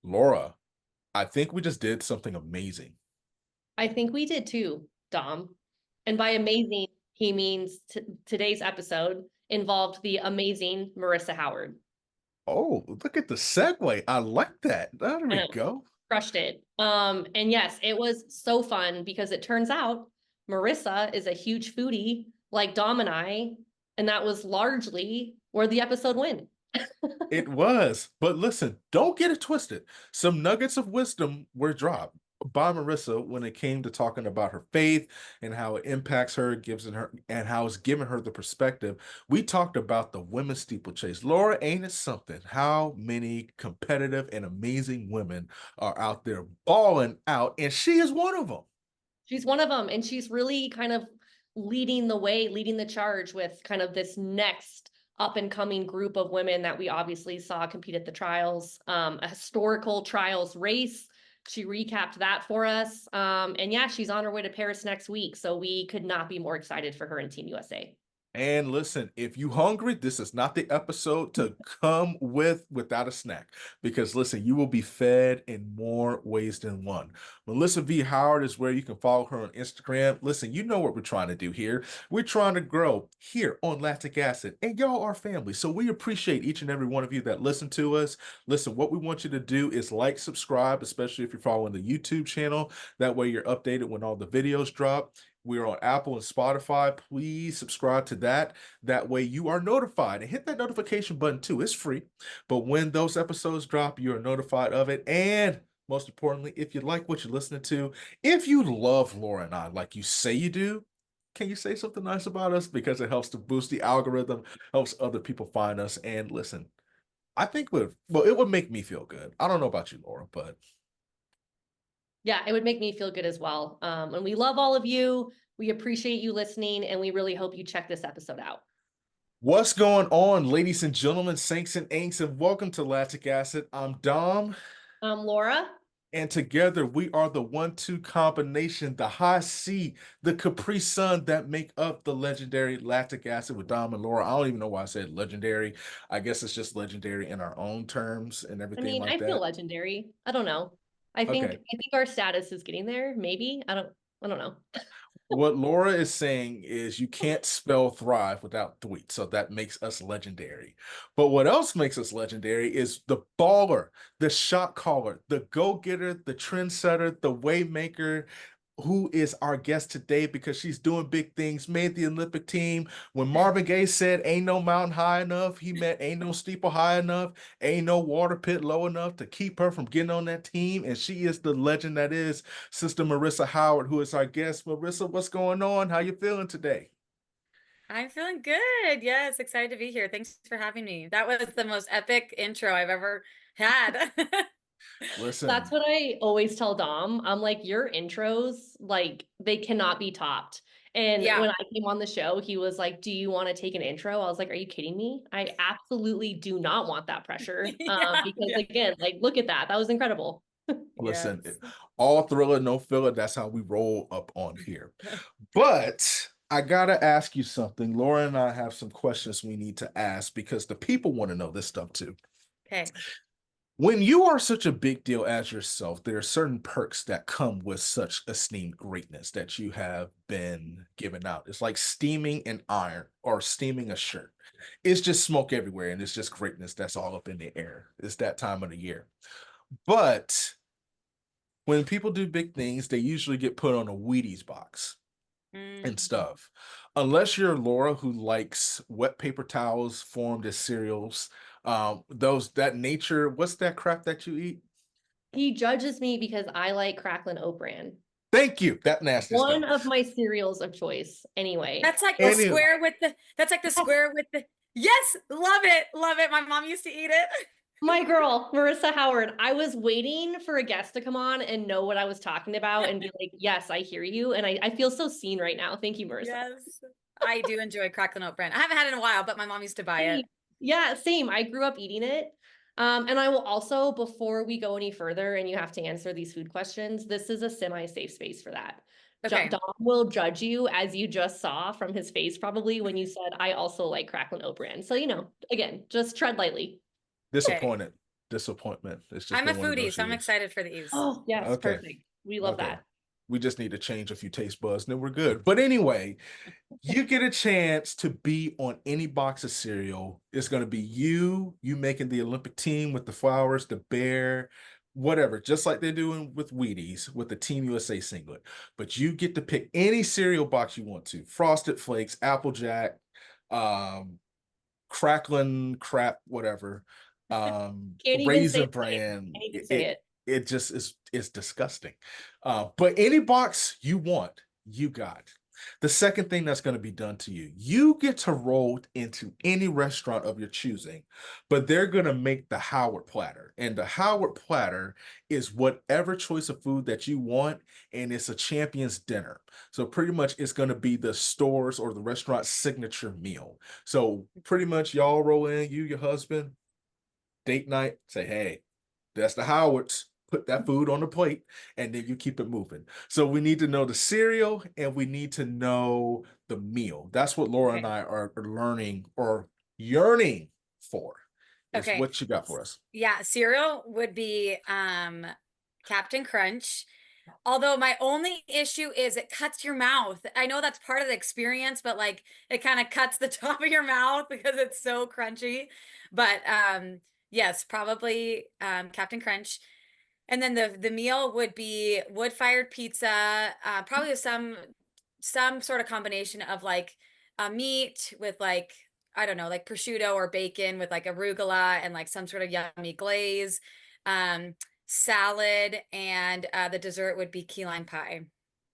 Laura, I think we just did something amazing. I think we did too, Dom. And by amazing, he means today's episode involved the amazing Marissa Howard. Oh, look at the segue. I like that. There I we know, go. crushed it. And yes, it was so fun because it turns out Marissa is a huge foodie like Dom and that was largely where the episode went. It was. But listen, don't get it twisted. Some nuggets of wisdom were dropped by Marissa when it came to talking about her faith and how it impacts her, gives in her, and how it's given her the perspective. We talked about the women's steeplechase. Laura, ain't it something? How many competitive and amazing women are out there balling out, and she is one of them. She's one of them, and she's really kind of leading the way, leading the charge with kind of this next up and coming group of women that we obviously saw compete at the trials, a historical trials race. She recapped that for us. And yeah, she's on her way to Paris next week. So we could not be more excited for her in Team USA. And listen, if you hungry, this is not the episode to come without a snack. Because listen, you will be fed in more ways than one. Melissa V. Howard is where you can follow her on Instagram. Listen, you know what we're trying to do here. We're trying to grow here on Lactic Acid, and y'all are family. So we appreciate each and every one of you that listen to us. Listen, what we want you to do is like, subscribe, especially if you're following the YouTube channel. That way you're updated when all the videos drop. We're on Apple and Spotify. Please subscribe to that. That way you are notified, and hit that notification button too. It's free. But when those episodes drop, you are notified of it. And most importantly, if you like what you're listening to, if you love Laura and I like you say you do, can you say something nice about us? Because it helps to boost the algorithm, helps other people find us. And listen, I think it would make me feel good. I don't know about you, Laura, but Yeah, it would make me feel good as well. And we love all of you. We appreciate you listening, and we really hope you check this episode out. what's going on, ladies and gentlemen, saints and ain'ts, and welcome to Lactic Acid. I'm Dom, Laura, and together we are the 1-2 combination, the high C, the Capri Sun that make up the legendary Lactic Acid with Dom and Laura. I don't even know why I said legendary. I guess it's just legendary in our own terms and I everything mean, like I feel that. legendary. I don't know. I think Okay. I think our status is getting there, maybe. I don't know. What Laura is saying is you can't spell thrive without tweet, so that makes us legendary. But what else makes us legendary is the baller, the shot caller, the go-getter, the trendsetter, the waymaker, who is our guest today because she's doing big things, made the Olympic team. When Marvin Gaye said, ain't no mountain high enough, he meant ain't no steeple high enough, ain't no water pit low enough to keep her from getting on that team. And she is the legend that is Sister Marisa Howard, who is our guest. Marissa, what's going on? How you feeling today? I'm feeling good. Yes, excited to be here. Thanks for having me. That was the most epic intro I've ever had. That's Listen, what I always tell Dom. I'm like, your intros, like, they cannot be topped. And Yeah. when I came on the show, he was like, "Do you want to take an intro?" I was like, "Are you kidding me? I absolutely do not want that pressure." Yeah. Because Yeah. again, like, look at that. That was incredible. listen, Yes. all thriller, no filler. That's how we roll up on here. But I gotta ask you something. Laura and I have some questions we need to ask because the people want to know this stuff too. Okay. When you are such a big deal as yourself, there are certain perks that come with such esteemed greatness that you have been given out. It's like steaming an iron or steaming a shirt. It's just smoke everywhere and it's just greatness that's all up in the air. It's that time of the year. But when people do big things, they usually get put on a Wheaties box and Mm. stuff. Unless you're Laura who likes wet paper towels formed as cereals, those that nature, what's that crap that you eat? He judges me because I like Cracklin Oat Bran. Thank you. That nasty One stuff. of my cereals of choice. Anyway, Any That's like the yes, square with the, yes, love it. Love it. My mom used to eat it. my girl, Marissa Howard. I was waiting for a guest to come on and know what I was talking about and be like, yes, I hear you. And I feel so seen right now. Thank you, Marissa. Yes. I do enjoy crackling oat bran. I haven't had it in a while, but my mom used to buy Same. it. Yeah, same. I grew up eating it. And I will also, before we go any further and you have to answer these food questions, this is a semi-safe space for that. Okay. Dom will judge you as you just saw from his face probably when you said, I also like Cracklin Oat Bran. So, again, just tread lightly. Okay. disappointed. disappointment. It's just I'm a been one of foodie, those so I'm years. excited for these. Oh, yes, Okay. perfect. We love Okay. that. We just need to change a few taste buds, and then we're good. But anyway, you get a chance to be on any box of cereal. It's going to be you making the Olympic team with the flowers, the bear, whatever, just like they're doing with Wheaties with the Team USA singlet. But you get to pick any cereal box you want to: Frosted Flakes, Applejack, um, Cracklin Crap, whatever, Can't even say Raisin the name. Bran. Can't even say It it. it just is, it's disgusting. But any box you want, you got. The second thing that's going to be done to you, you get to roll into any restaurant of your choosing, but they're going to make the Howard platter. And the Howard platter is whatever choice of food that you want, and it's a champion's dinner. So pretty much it's going to be the store's or the restaurant's signature meal. So pretty much y'all roll in, you, your husband, date night, say, hey, that's the Howards. Put that food on the plate, and then you keep it moving. So we need to know the cereal, and we need to know the meal. That's what Laura and Okay. I are learning or yearning for. Is Okay. what you got for us? Yeah, cereal would be Captain Crunch. Although my only issue is it cuts your mouth. I know that's part of the experience, but like it kind of cuts the top of your mouth because it's so crunchy. But yes, probably Captain Crunch. And then the meal would be wood-fired pizza, probably with some sort of combination of like meat with like, I don't know, like prosciutto or bacon with like arugula and like some sort of yummy glaze, um, salad, and the dessert would be key lime pie.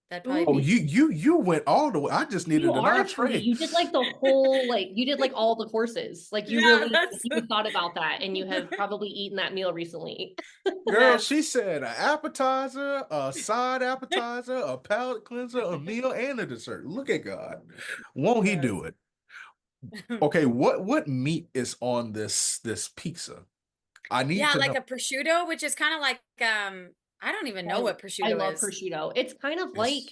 That'd probably Oh, Ooh, be you went all the way. I just you needed an are a foodie. entree. You did like the whole, like you did like all the courses. Like you yeah, really, that's you thought about that, and you have probably eaten that meal recently. Girl, yes. she said an appetizer, a side appetizer, a palate cleanser, a meal, and a dessert. Look at God. Won't he Yes. do it? Okay, what meat is on this pizza? I need Yeah, to like know. a prosciutto, which is kind of like I don't even know I, what I prosciutto love is. prosciutto. It's kind of It's like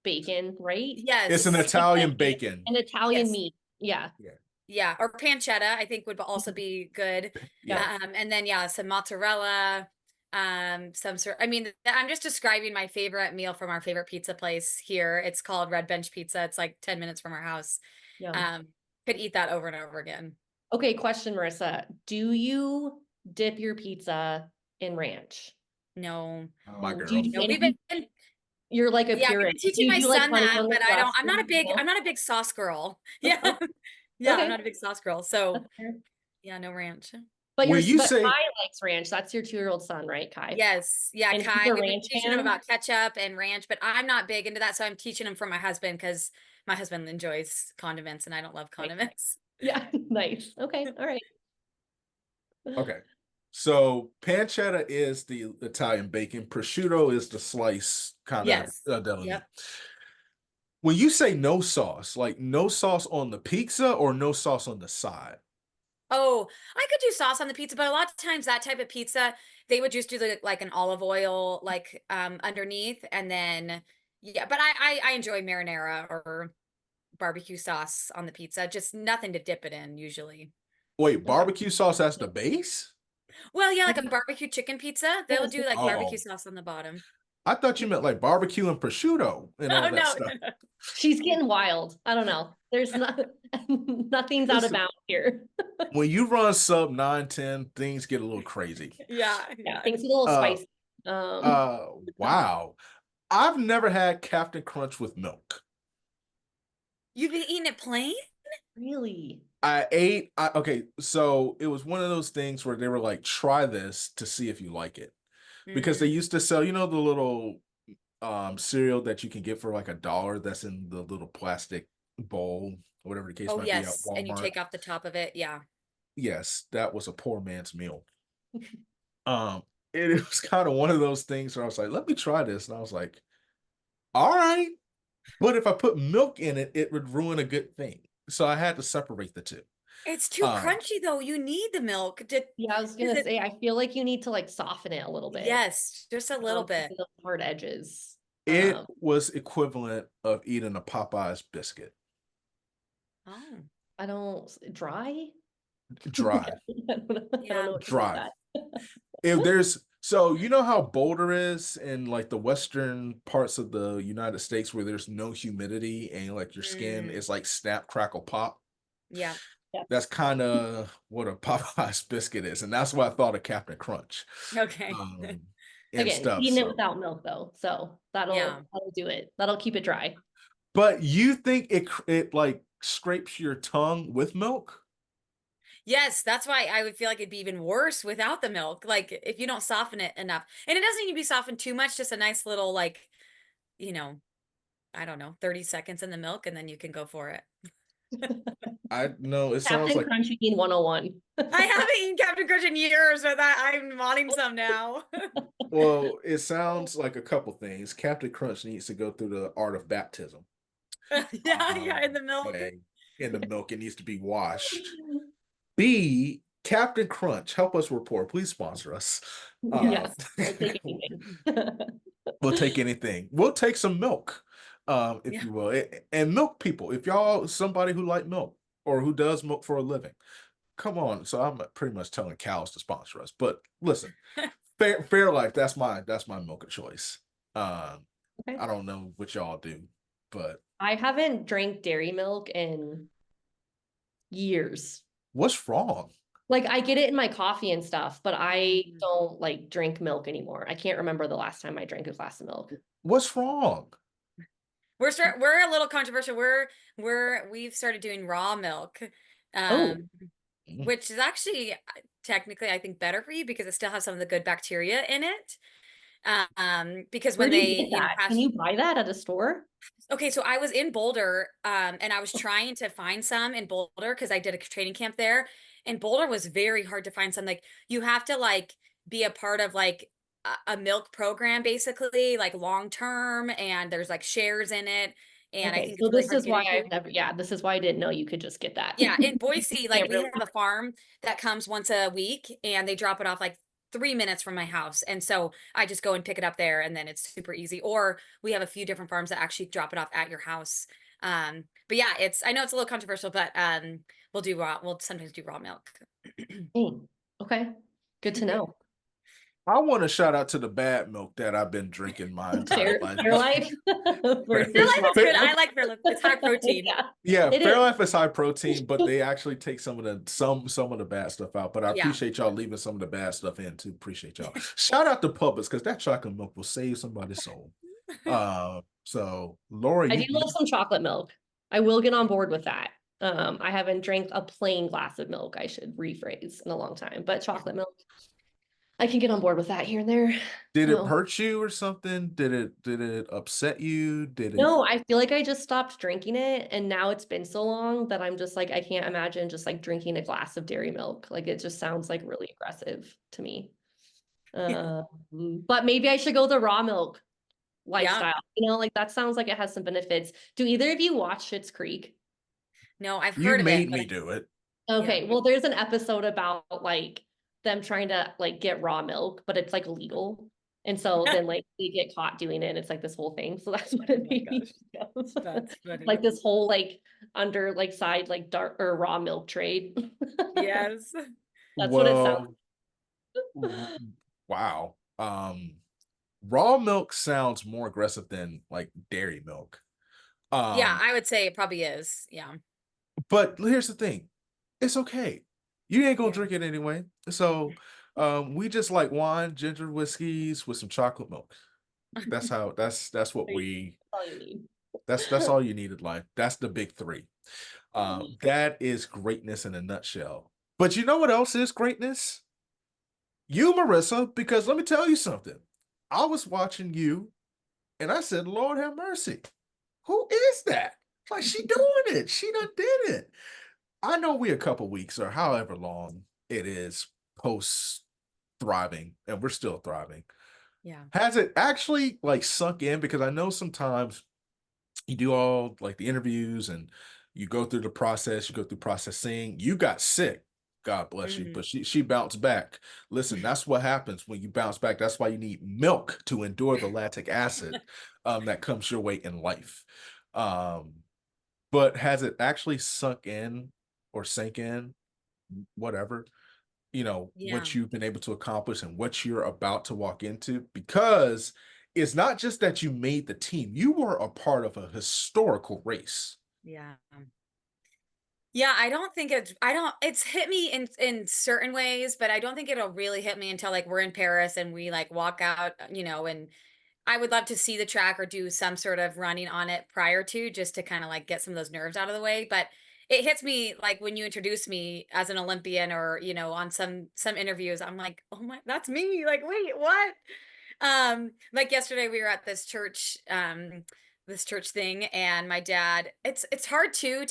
bacon, right? it's an Yes. It's like Italian bacon. an Italian Yes. meat. Yeah. Yeah, Yeah, or pancetta, I think would also be good. yeah. And then yeah, some mozzarella, some sort. I mean, I'm just describing my favorite meal from our favorite pizza place here. It's called Red Bench Pizza. It's like 10 minutes from our house. Yum. Um, could eat that over and over again. Okay, question, Marissa. Do you dip your pizza in ranch? No, My Do you girl. do no, we've any? been You're like a yeah, we've purist. been Do teaching you my do like son honey that, on the but I don't. glass? No? I'm not a big sauce girl. Yeah, yeah, I'm Okay. not a big sauce girl. So That's fair. yeah, no ranch. But When you but say, Kai likes ranch. That's your 2-year-old son, right, Kai? Yes. Yeah, And he's Kai. a We've been ranch teaching him fan. about ketchup and ranch, but I'm not big into that. So I'm teaching him from my husband because my husband enjoys condiments and I don't love Right. condiments. Yeah, nice. Okay, all right. okay, so pancetta is the Italian bacon, prosciutto is the slice kind of Yes. deli meat. Yep. When you say no sauce, like no sauce on the pizza or no sauce on the side? Oh, I could do sauce on the pizza, but a lot of times that type of pizza, they would just do like an olive oil like underneath and then yeah, but I enjoy marinara or barbecue sauce on the pizza, just nothing to dip it in usually. Wait, Okay. barbecue sauce as the base? Well, yeah, like a barbecue chicken pizza, Yeah, they'll do like barbecue Oh, sauce on the bottom. I thought you meant like barbecue and prosciutto and all Oh that no, stuff. no, no. she's getting wild. I don't know. There's not nothing's out of Listen, bounds here. when you run sub 9, 10, things get a little crazy. Yeah, Yeah, yeah. things get a little Uh, spicy. wow. I've never had Captain Crunch with milk. You've been eating it plain? Really? Okay, so it was one of those things where they were like, try this to see if you like it. Because they Mm. used to sell, the little cereal that you can get for like $1 that's in the little plastic bowl, whatever the case Oh, might be at yes. And you Walmart. take off the top of it. Yeah. Yes, that was a poor man's meal. Um, it was kind of one of those things where I was like, let me try this. And I was like, all right. But if I put milk in it, it would ruin a good thing. So I had to separate the two. It's too Um, crunchy though. You need the milk to, Yeah, I was is gonna it? say, I feel like you need to like soften it a little bit. Yes, just a little Because bit. of the hard edges. it was equivalent of eating a Popeye's biscuit, Oh, I don't dry. dry, I don't know, I don't yeah. know what to say to dry. that. if there's so you know how Boulder is in like the western parts of the United States where there's no humidity and like your skin Mm, is like snap, crackle, pop. yeah. That's kind of what a Popeye's biscuit is, and that's why I thought of Captain Crunch, Okay. um, and Again, stuff. eating it So, without milk though. So Yeah. that'll do it. That'll keep it dry. but you think it like scrapes your tongue with milk? Yes, that's why I would feel like it'd be even worse without the milk. Like if you don't soften it enough. And it doesn't need to be softened too much, just a nice little like, you know, I don't know, 30 seconds in the milk and then you can go for it. I know it sounds Captain like Crunch eating 101. I haven't eaten Captain Crunch in years, but I'm wanting some now. well, it sounds like a couple things. Captain Crunch needs to go through the art of baptism. Yeah, in the milk. And in the milk, it needs to be washed. B, Captain Crunch, help us report. Please sponsor us. Yes, we'll take anything. We'll take anything. We'll take some milk, if Yeah. you will. And milk people, if y'all somebody who like milk or who does milk for a living, come on. So I'm pretty much telling cows to sponsor us. But listen, Fairlife, that's my milk of choice. Okay. I don't know what y'all do, but I haven't drank dairy milk in years. what's wrong? Like I get it in my coffee and stuff, but I Mm. don't like drink milk anymore. I can't remember the last time I drank a glass of milk. What's wrong? We're a little controversial. We've started doing raw milk. Oh, Which is actually technically I think better for you because it still has some of the good bacteria in it. Because where when do you they, get that? Can you buy that at a store? okay, so I was in Boulder, and I was trying to find some in Boulder because I did a training camp there, and Boulder was very hard to find some. Like you have to like be a part of like a milk program basically, like long term, and there's like shares in it, and I Okay, think so it's really this hard to is get why into. I've never, yeah, this is why I didn't know you could just get that. Yeah, in Boise, like Can't we really. have a farm that comes once a week and they drop it off like 3 minutes from my house. And so I just go and pick it up there and then it's super easy. Or we have a few different farms that actually drop it off at your house. But yeah, I know it's a little controversial, but we'll sometimes do raw milk. Mm, okay, good to know. I want to shout out to the bad milk that I've been drinking my entire life. Fairlife versus Fairlife is raw good. milk. I like Fairlife. It's high protein. Yeah, Yeah, it is. Fairlife is high protein, but they actually take some of the bad stuff out. But I Yeah. appreciate y'all leaving some of the bad stuff in too. Appreciate y'all. Shout out to Publix because that chocolate milk will save somebody's soul. So Laura, I do you love some chocolate milk. I will get on board with that. I haven't drank a plain glass of milk, I should rephrase, in a long time, but chocolate milk, I can get on board with that here and there. did it So hurt you or something? Did it upset you? Did it? no, I feel like I just stopped drinking it, and now it's been so long that I'm just like, I can't imagine just like drinking a glass of dairy milk. Like it just sounds like really aggressive to me. But maybe I should go the raw milk Yeah. lifestyle. You know, like that sounds like it has some benefits. Do either of you watch Schitt's Creek? No, I've You heard of it, made but me do it. Okay, well, there's an episode about like them trying to like get raw milk, but it's like illegal. And so then like they get caught doing it, and it's like this whole thing. So that's what it Oh my made me gosh. think of. That's funny. Like this whole like under like side like dark or raw milk trade. Yes. That's what it sounds. Well, wow. Raw milk sounds more aggressive than like dairy milk. Yeah, Um, I would say it probably is. Yeah. but here's the thing, it's okay. You ain't gonna Yeah. drink it anyway. So, we just like wine, ginger whiskeys with some chocolate milk. That's what we That's all you need. that's all you need in life. That's the big three. That is greatness in a nutshell. But you know what else is greatness? You, Marissa, because let me tell you something. I was watching you and I said, Lord have mercy. Who is that? Like she doing it. She done did it. I know we a couple weeks or however long it is post thriving, and we're still thriving. Yeah. Has it actually like sunk in? Because I know sometimes you do all like the interviews and you go through the process, you go through processing. You got sick. God bless you. Mhm. But she bounced back. Listen, that's what happens when you bounce back. That's why you need milk to endure the lactic acid that comes your way in life. Um, but has it actually sunk in or sank in, whatever, Yeah. what you've been able to accomplish and what you're about to walk into, because it's not just that you made the team, you were a part of a historical race. Yeah. Yeah, it's hit me in certain ways, but I don't think it'll really hit me until like we're in Paris and we like walk out, and I would love to see the track or do some sort of running on it prior to, just to kind of like get some of those nerves out of the way. But it hits me like when you introduce me as an Olympian, or on some interviews, I'm like, oh my, that's me. Like, wait, what? Like yesterday we were at this church thing, and my dad, it's hard to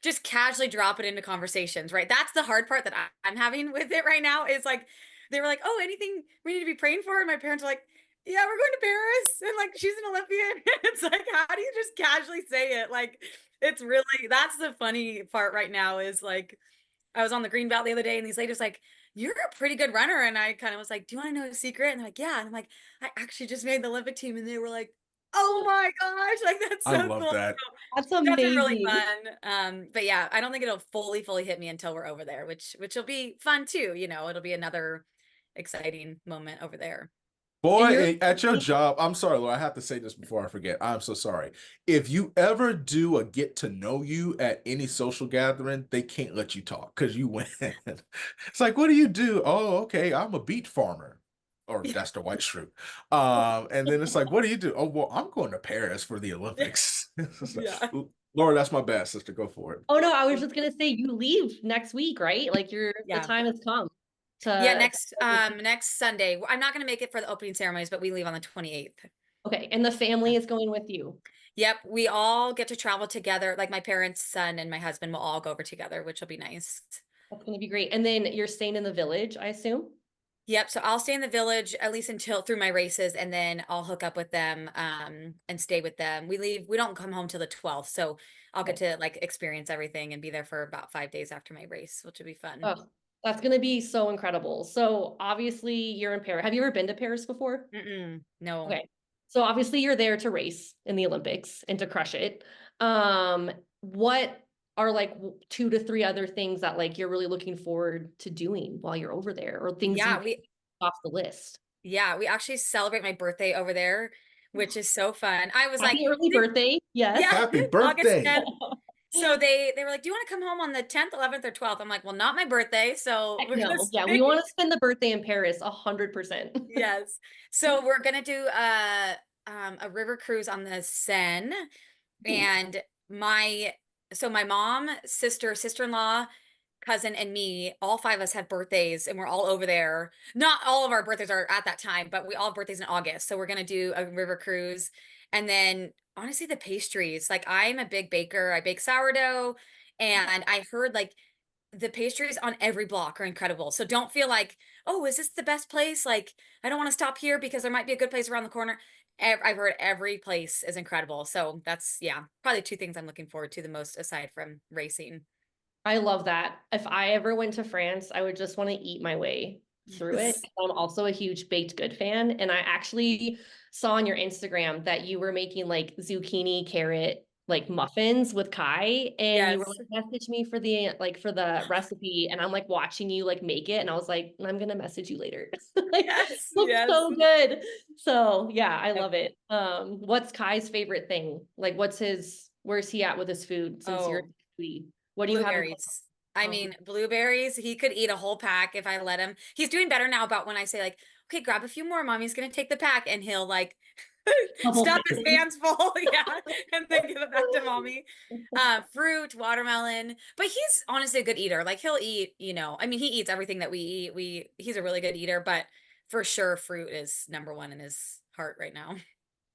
just casually drop it into conversations, right? That's the hard part that I'm having with it right now, is like they were like, oh, anything we need to be praying for? And my parents are like, yeah, we're going to Paris, and like she's an Olympian. It's like, how do you just casually say it? Like, it's really, that's the funny part right now, is like I was on the green belt the other day, and these ladies like, you're a pretty good runner. And I kind of was like, do you want to know a secret? And they're like, yeah. And I'm like, I actually just made the Olympic team. And they were like, oh my gosh, like that's I so love cool. that. So That's that's been really amazing. fun. But yeah, I don't think it'll fully hit me until we're over there, which will be fun too. It'll be another exciting moment over there. And Boy, you're at your job, I'm sorry, Laura, I have to say this before I forget. I'm so sorry. If you ever do a get to know you at any social gathering, they can't let you talk because you win. It's like, what do you do? Oh, okay, I'm a beet farmer. Or that's the white shroot. And then it's like, what do you do? Oh, well, I'm going to Paris for the Olympics. It's like, Yeah. Laura, that's my bad, sister. Go for it. Oh no, I was just gonna say you leave next week, right? Like the Yeah. time has come Yeah, to next Sunday. I'm not going to make it for the opening ceremonies, but we leave on the 28th. okay, and the family is going with you. Yep, we all get to travel together. Like my parents' son and my husband will all go over together, which will be nice. That's gonna be great. And then you're staying in the village, I assume. Yep, so I'll stay in the village at least until through my races, and then I'll hook up with them and stay with them. We don't come home till the 12th, so I'll get Okay. to like experience everything and be there for about 5 days after my race, which will be fun. Oh, that's gonna be so incredible. So obviously you're in Paris. Have you ever been to Paris before? No. Okay. So obviously you're there to race in the Olympics and to crush it. What are like 2 to 3 other things that like you're really looking forward to doing while you're over there, or things you Yeah, take off the list? we actually celebrate my birthday over there, which is so fun. I was like, Happy early birthday. Yes. yeah, Happy August birthday. 10th. So they were like, "Do you want to come home on the 10th, 11th, or 12th?" I'm like, "Well, not my birthday, so Heck we're gonna no. Yeah, we stay." want to spend the birthday in Paris 100%. Yes. So we're gonna do a river cruise on the Seine, Ooh. and my mom, sister-in-law, cousin, and me, all 5 of us have birthdays, and we're all over there. Not all of our birthdays are at that time, but we all have birthdays in August. So we're gonna do a river cruise. And then honestly, the pastries. Like, I'm a big baker. I bake sourdough, and I heard like the pastries on every block are incredible. So don't feel like, oh, is this the best place? Like, I don't want to stop here because there might be a good place around the corner. I've heard every place is incredible. So that's, yeah, probably 2 things I'm looking forward to the most aside from racing. I love that. If I ever went to France, I would just want to eat my way through it. Yes. I'm also a huge baked good fan. And I actually saw on your Instagram that you were making like zucchini carrot like muffins with Kai, and you were Yes. like, message me for the recipe, and I'm like watching you like make it, and I was like, I'm gonna message you later. Like, Yes. looks Yes. so good. So yeah, I Yep. love it. What's Kai's favorite thing? Like, where's he at with his food since you're a Oh, foodie? What do you have? blueberries. I Oh, mean, blueberries, he could eat a whole pack if I let him. He's doing better now about when I say like, okay, grab a few more, mommy's gonna take the pack, and he'll like double stuff his pairing. hands full, yeah, and then give it back to mommy. Fruit, watermelon, but he's honestly a good eater. Like he'll eat, I mean, he eats everything that we eat. He's a really good eater, but for sure, fruit is number one in his heart right now.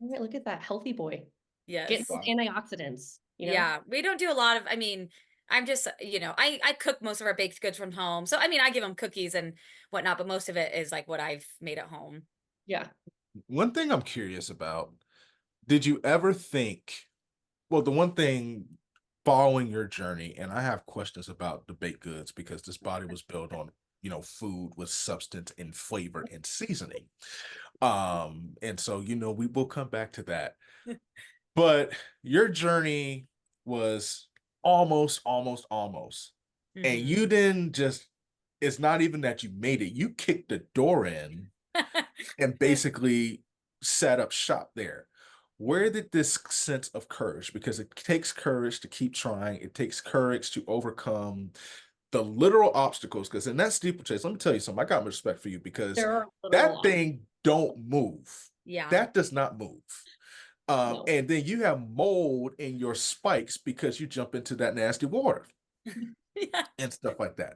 All right, look at that healthy boy getting Yes. those antioxidants, you know? Yeah, we don't do a lot of, I mean, I'm just, I cook most of our baked goods from home. So, I mean, I give them cookies and whatnot, but most of it is like what I've made at home. Yeah. One thing I'm curious about, did you ever think, well, the one thing following your journey, and I have questions about the baked goods because this body was built on, food with substance and flavor and seasoning. And so, we will come back to that. But your journey was almost, almost, almost. And Hmm. you didn't just it's not even that you made it. You kicked the door in and basically set up shop there. Where did this sense of courage, because it takes courage to keep trying, it takes courage to overcome the literal obstacles, because in that steeplechase, let me tell you something, I got respect for you because There are literal that obstacles. thing don't move. Yeah. That does not move. No. And then you have mold in your spikes because you jump into that nasty water Yeah. and stuff like that.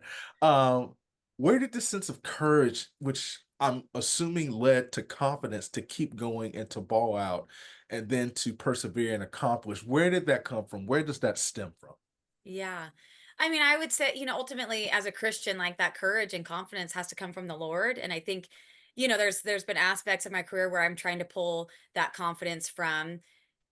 Where did this sense of courage, which I'm assuming led to confidence to keep going and to ball out and then to persevere and accomplish, where did that come from? Where does that stem from? Yeah. I mean, I would say, ultimately as a Christian, like that courage and confidence has to come from the Lord. And I think, there's been aspects of my career where I'm trying to pull that confidence from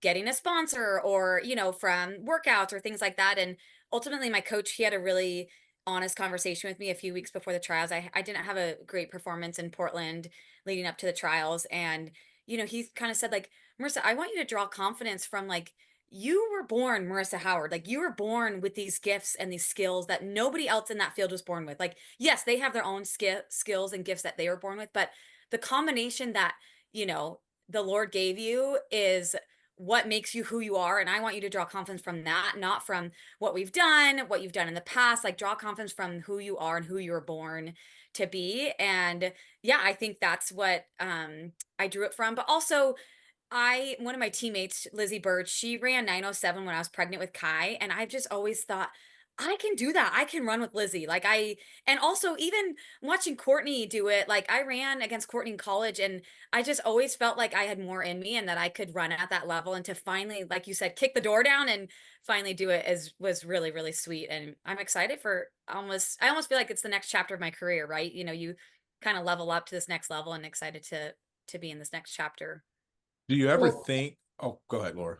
getting a sponsor or, from workouts or things like that. And ultimately my coach, he had a really honest conversation with me a few weeks before the trials. I didn't have a great performance in Portland leading up to the trials. And, he kind of said like, Marissa, I want you to draw confidence from like, you were born Marissa Howard. Like you were born with these gifts and these skills that nobody else in that field was born with. Like, yes, they have their own skills and gifts that they were born with, but the combination that, the Lord gave you is what makes you who you are. And I want you to draw confidence from that, not from what we've done, what you've done in the past. Like draw confidence from who you are and who you were born to be. And yeah, I think that's what I drew it from. But also one of my teammates, Lizzie Birch, she ran 907 when I was pregnant with Kai. And I've just always thought, I can do that. I can run with Lizzie. And also even watching Courtney do it, like I ran against Courtney in college and I just always felt like I had more in me and that I could run at that level. And to finally, like you said, kick the door down and finally do it was really, really sweet. And I'm excited for I almost feel like it's the next chapter of my career, right? You kind of level up to this next level and excited to be in this next chapter. Do you ever Well, think, oh, go ahead, Laura.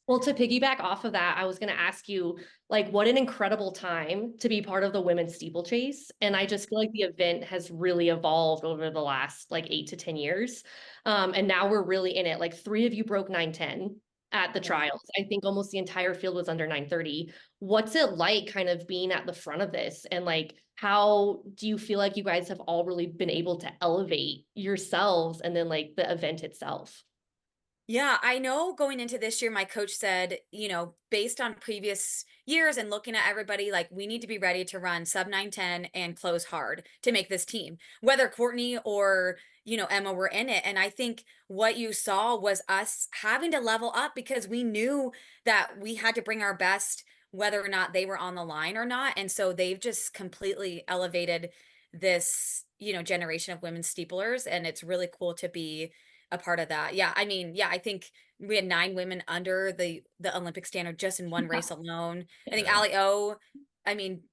Well, to piggyback off of that, I was going to ask you, like, what an incredible time to be part of the women's steeplechase. And I just feel like the event has really evolved over the last like 8 to 10 years. And now we're really in it. Like, three of you broke 9:10 at the Yeah. trials. I think almost the entire field was under 9:30. What's it like kind of being at the front of this? And like, how do you feel like you guys have all really been able to elevate yourselves and then like the event itself? Yeah, I know going into this year, my coach said, based on previous years and looking at everybody, like we need to be ready to run sub 9:10 and close hard to make this team, whether Courtney or, Emma were in it. And I think what you saw was us having to level up because we knew that we had to bring our best, whether or not they were on the line or not. And so they've just completely elevated this, generation of women steeplers. And it's really cool to be a part of that. Yeah, I mean, yeah, I think we had 9 women under the Olympic standard just in one race alone. I think Yeah. Ali O, I mean,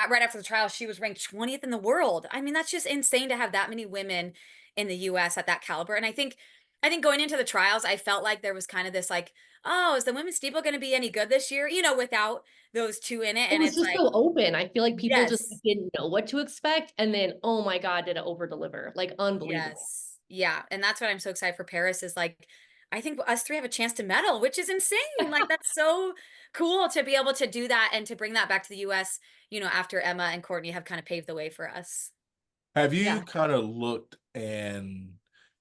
right after the trial, she was ranked 20th in the world. I mean, that's just insane to have that many women in the US at that caliber. And I think going into the trials, I felt like there was kind of this like, oh, is the women's steeple going to be any good this year? Without those two in it. It And was it's just like, so open. I feel like people just yes. didn't know what to expect. And then, oh my God, did it over deliver? Like unbelievable. Yes. Yeah. And that's what I'm so excited for Paris is like, I think us three have a chance to medal, which is insane. Like that's so cool to be able to do that and to bring that back to the US, after Emma and Courtney have kind of paved the way for us. Have you Yeah. kind of looked and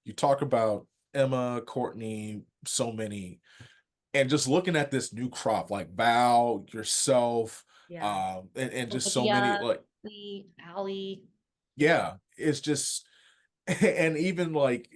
you talk about Emma, Courtney, so many, and just looking at this new crop, like Val, yourself, Yeah. and just so many, Sophia, like, Allie. yeah, it's just, and even like,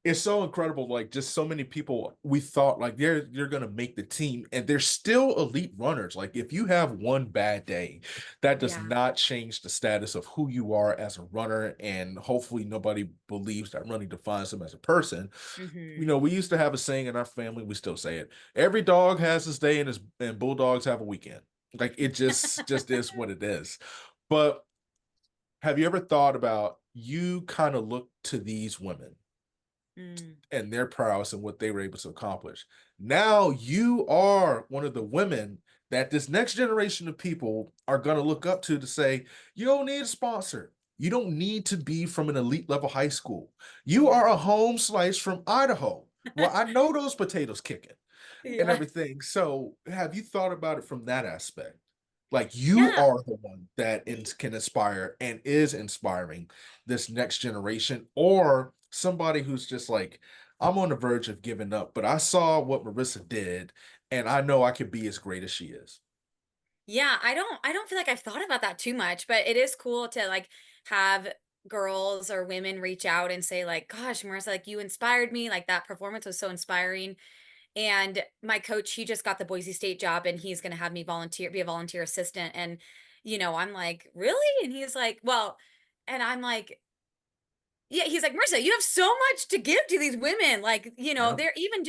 it's so incredible, like just so many people we thought like you're gonna make the team, and they're still elite runners. Like if you have one bad day, that does Yeah. not change the status of who you are as a runner, and hopefully nobody believes that running defines them as a person. Hmm. We used to have a saying in our family, we still say it: every dog has his day, and bulldogs have a weekend. Like it just is what it is. But have you ever thought about, you kind of look to these women Mm. and their prowess and what they were able to accomplish? Now you are one of the women that this next generation of people are going to look up to say, you don't need a sponsor. You don't need to be from an elite level high school. You Yeah. are a home slice from Idaho. Well, I know those potatoes kicking and Yeah. everything. So have you thought about it from that aspect? Like you Yeah. are the one that can inspire and is inspiring this next generation, or somebody who's just like, I'm on the verge of giving up, but I saw what Marisa did, and I know I could be as great as she is. Yeah, I don't feel like I've thought about that too much, but it is cool to like have girls or women reach out and say like, "Gosh, Marissa, like you inspired me. Like that performance was so inspiring." And my coach, he just got the Boise State job and he's going to have me be a volunteer assistant. And, I'm like, really? And he's like, well, and I'm like, yeah, he's like, Marissa, you have so much to give to these women. Like, Yeah. they're even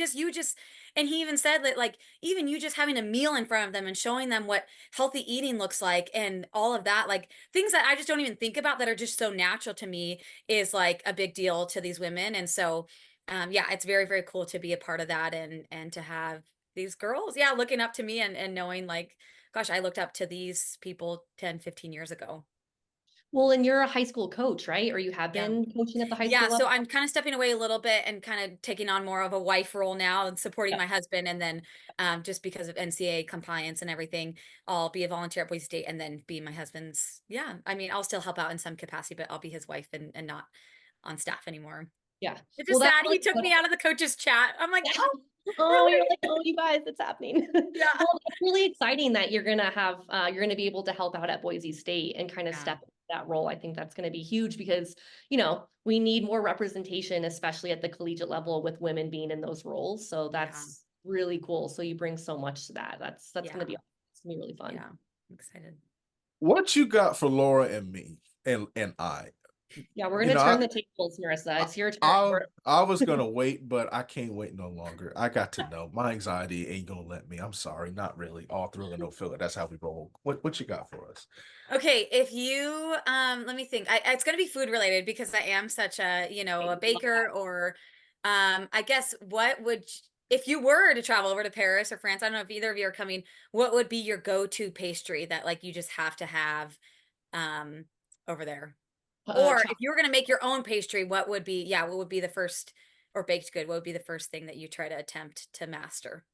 and he even said that, like, even you just having a meal in front of them and showing them what healthy eating looks like and all of that, like things that I just don't even think about that are just so natural to me is like a big deal to these women. And so, yeah, it's very, very cool to be a part of that and to have these girls, yeah, looking up to me and knowing like, gosh, I looked up to these people 10, 15 years ago. Well, and you're a high school coach, right? Or you have Yeah. been coaching at the high Yeah, school so level? I'm kind of stepping away a little bit and kind of taking on more of a wife role now and supporting Yeah. my husband. And then just because of NCAA compliance and everything, I'll be a volunteer at Boise State and then be my husband's. Yeah, I mean, I'll still help out in some capacity, but I'll be his wife and not on staff anymore. Yeah. It's Well, just that's sad really he took me out of the coaches chat. I'm like, oh, oh, you're really? like, oh, you guys, it's happening. Yeah. Well, it's really exciting that you're gonna be able to help out at Boise State and kind of Yeah. step into that role. I think that's gonna be huge because, we need more representation, especially at the collegiate level with women being in those roles. So Yeah. that's really cool. So you bring so much to that. That's Yeah. gonna be, it's gonna be really fun. Yeah. I'm excited. What you got for Laura and me and I? Yeah, we're You gonna know, turn the tables, Marissa. I It's your turn. I was gonna wait, but I can't wait no longer. I got to know my anxiety ain't gonna let me. I'm sorry, not really. All thriller, no filler. That's how we roll. What you got for us? Okay, if you let me think. It's going to be food related because I am such a, a baker or I guess if you were to travel over to Paris or France, I don't know if either of you are coming, what would be your go-to pastry that like you just have to have um over there? Or if you were going to make your own pastry, what would be the first or baked good, what would be the first thing that you try to attempt to master?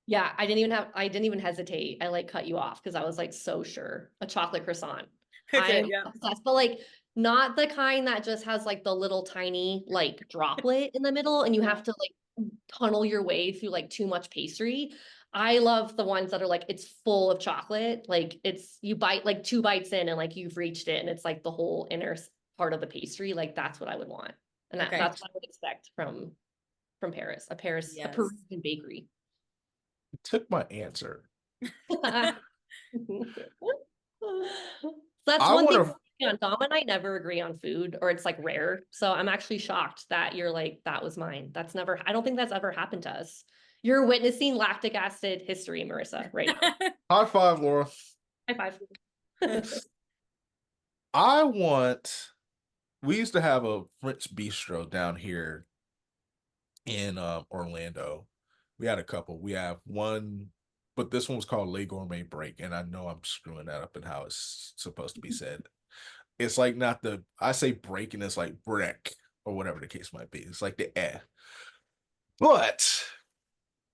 Yeah, I didn't even hesitate. I like cut you off because I was like so sure. A chocolate croissant. Okay, I'm yeah. obsessed, but like not the kind that just has like the little tiny like droplet in the middle and you have to like tunnel your way through like too much pastry. I love the ones that are like it's full of chocolate. Like it's you bite like two bites in and like you've reached it and it's like the whole inner part of the pastry. Like that's what I would want. And Okay. that's what I would expect from a Yes. Peruvian bakery. You took my answer. That's I one want thing to. Dom and I never agree on food, or it's like rare. So I'm actually shocked that you're like, that was mine. I don't think that's ever happened to us. You're witnessing lactic acid history, Marissa, right now. High five, Laura. High five. I want. We used to have a French bistro down here in Orlando. We had a couple. We have one, but this one was called Le Gourmet Break, and I know I'm screwing that up in how it's supposed to be said. It's like not the I say break and it's like break or whatever the case might be. It's like the eh. But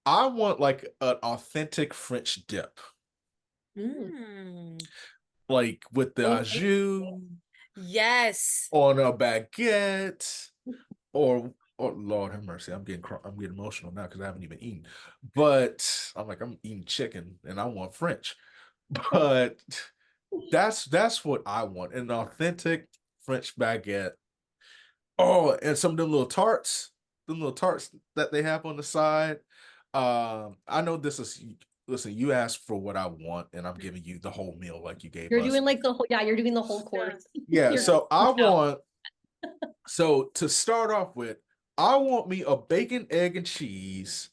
I want like an authentic French dip, Mm. like with the au Oh, jus Yes. on a baguette, or Lord have mercy, I'm getting emotional now because I haven't even eaten. But I'm eating chicken and I want French. But that's what I want, an authentic French baguette. Oh, and some of them little tarts that they have on the side. I know this is listen, you asked for what I want, and I'm giving you the whole meal like you gave you're us. doing like the whole, yeah, you're doing the whole Yeah. course. Yeah, You're so I out. want so to start off with, I want me a bacon, egg, and cheese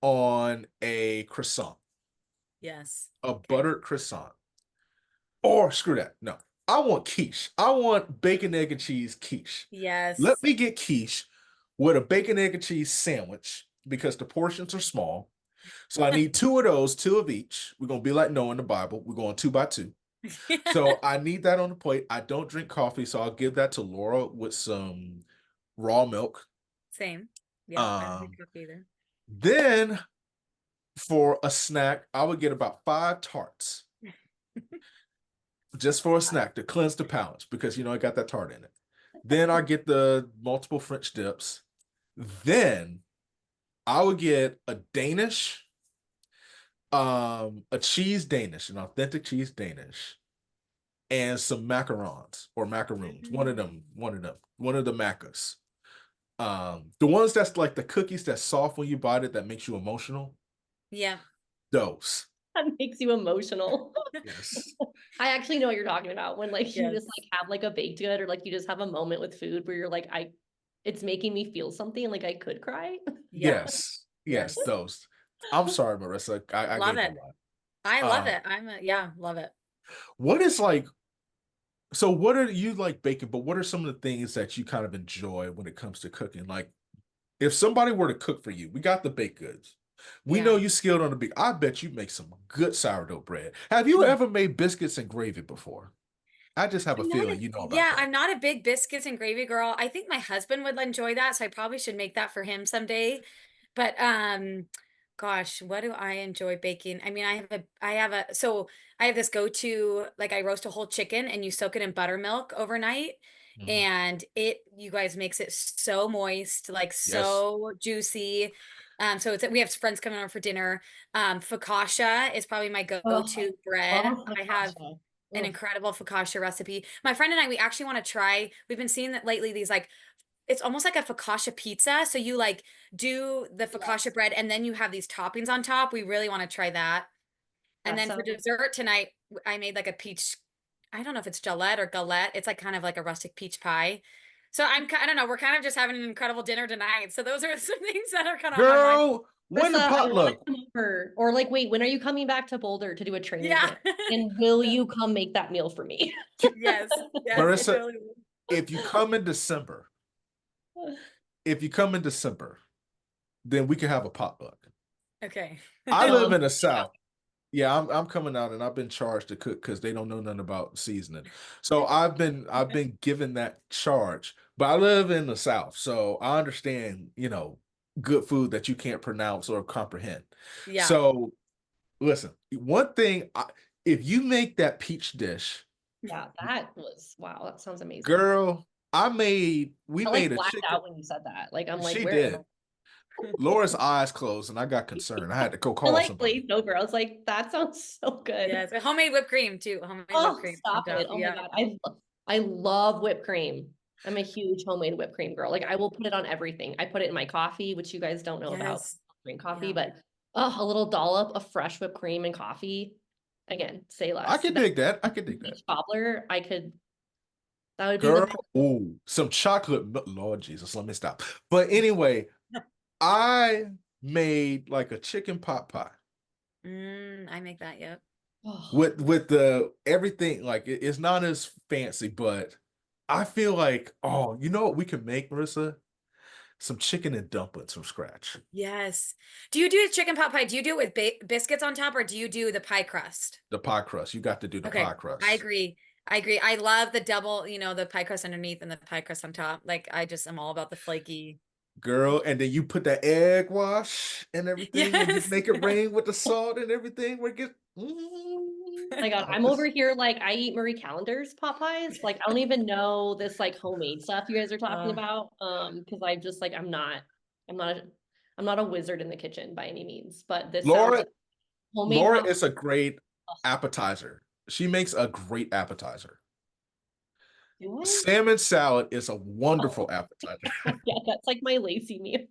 on a croissant, Yes. a Okay. buttered croissant. Or screw that. No. I want quiche. I want bacon, egg, and cheese quiche. Let Yes. me get quiche with a bacon, egg, and cheese sandwich because the portions are small. So I need two of those, two of each. We're gonna be like Noah in the Bible. We're going two by two. So I need that on the plate. I don't drink coffee, so I'll give that to Laura with some raw milk. Same. Yeah, I don't drink Um, coffee either. then for a snack, I would get about 5 tarts. just for a snack to cleanse the palate because you know I got that tart in it. Then I get the multiple French dips. Then I would get a Danish, a cheese Danish, an authentic cheese Danish, and some macarons or macaroons. One of them, one of the macas. The ones that's like the cookies that's soft when you bite it that makes you emotional. Yeah. Those. That makes you emotional. Yes. I actually know what you're talking about when like you Yes. just like have like a baked good or like you just have a moment with food where you're like, it's making me feel something like I could cry. Yeah. Yes. Yes. Yes. Those. I'm sorry, Marissa. I Love gave it. a lot. I love it. Yeah, love it. What is like, so what are you like baking, but what are some of the things that you kind of enjoy when it comes to cooking? Like if somebody were to cook for you, we got the baked goods. We know Yeah. you skilled on the big. I bet you make some good sourdough bread. Have you ever made biscuits and gravy before? I just have a feeling you know about Yeah, that. I'm not a big biscuits and gravy girl. I think my husband would enjoy that, so I probably should make that for him someday. But gosh, what do I enjoy baking? I mean, so I have this go-to, like I roast a whole chicken and you soak it in buttermilk overnight. Mhm. And you guys makes it so moist, like Yes. so juicy. So we have friends coming over for dinner. Focaccia is probably my go-to bread. Love I have focaccia. an Ugh. incredible focaccia recipe. My friend and I, we actually want to try, we've been seeing that lately, these like, it's almost like a focaccia pizza. So you like do the focaccia Yes. bread and then you have these toppings on top. We really want to try that. And That then for sounds dessert tonight, I made like a peach, I don't know if it's Gillette or galette. It's like kind of like a rustic peach pie. So I don't know, we're kind of just having an incredible dinner tonight. So those are some things that are kind of on my mind. Girl, when the Marissa, I want to potluck? come over. Or like, wait, when are you coming back to Boulder to do a training Yeah. camp? And will you come make that meal for me? Yes. Yes. I Marissa, totally if you come in December, if you come in December, then we can have a potluck. Okay. I I live love in the it. South. Yeah, I'm coming out and I've been charged to cook because they don't know nothing about seasoning. So I've been given that charge. But I live in the South, so I understand, good food that you can't pronounce or comprehend. Yeah. So listen, one thing, if you make that peach dish, Yeah, that was wow. That sounds amazing. girl, we I like made a blacked chicken. out when you said that. Like I'm like, She where am did. Laura's eyes closed and I got concerned. I had to go I? I call like somebody. glazed over. I was like, that sounds so good. Yes, homemade whipped cream too. Homemade whipped Oh, cream on stop top. it. Oh my Yeah. God. I love whipped cream. I'm a huge homemade whipped cream girl. Like I will put it on everything. I put it in my coffee, which you guys don't know about Yes. green coffee, Yeah. but a little dollop of fresh whipped cream and coffee. Again, say I less. can That dig that. I can dig that. peach cobbler, that would be the Girl, perfect. ooh, some chocolate. Lord Jesus, let me stop. But anyway, I made like a chicken pot pie I make that. Yep. Oh, with the everything. Like it's not as fancy, but I feel like, oh, you know what we can make, Marissa? Some chicken and dumplings from scratch. Yes. Do you do a chicken pot pie? Do you do it with biscuits on top or do you do the pie crust? The pie crust. You got to do the Okay. pie I crust. agree. I agree. I love the double, the pie crust underneath and the pie crust on top. Like I'm all about the flaky. Girl, and then you put the egg wash and everything, and you Yes. make it rain with the salt and everything. Where it gets, my God, I'm over here like I eat Marie Callender's pot pies. Like I don't even know this like homemade stuff you guys are talking Uh, about. Because I just like I'm not a, I'm not a wizard in the kitchen by any means. But this sounds Laura, like homemade Laura pot is a great pie. appetizer. She makes a great appetizer. Do I? Salmon salad is a Oh, wonderful appetizer. yeah, that's like my lazy meal.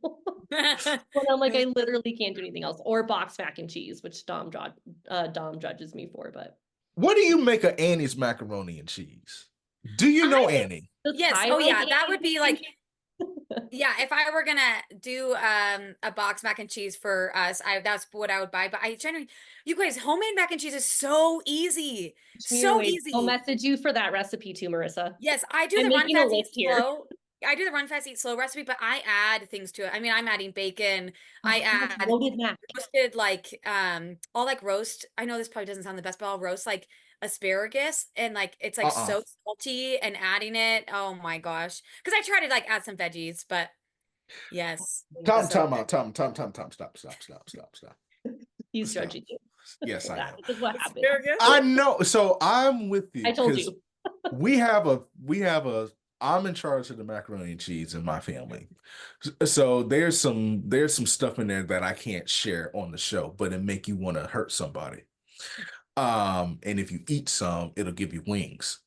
When I'm like, I literally can't do anything else. Or box mac and cheese, which Dom judges me for. But What do you make of Annie's macaroni and cheese? Do you know I Annie? does yes. Ty Oh like yeah, that would be like anything? yeah, if I were gonna do a box mac and cheese for us, that's what I would buy. But I generally, you guys, homemade mac and cheese is so easy. Teach me your So ways. I'll easy. message you for that recipe too, Marissa. Yes, I do I'm the run making a fast, eat list here. slow. I do the run fast, eat slow recipe, but I add things to it. I mean, I'm adding bacon. I Oh, yes, add loaded mac. roasted like I'll like roast. I know this probably doesn't sound the best, but I'll roast like asparagus and like it's like Uh-uh. so salty and adding it. Oh my gosh. Because I try to like add some veggies, but yes. Tom, So time out. Tom, stop. He's Stop. judging you. Yes, I am. This is what happened. Asparagus? I know. So I'm with you I told because you. we have a I'm in charge of the macaroni and cheese in my family. So there's some stuff in there that I can't share on the show, but it make you want to hurt somebody. And if you eat some, it'll give you wings.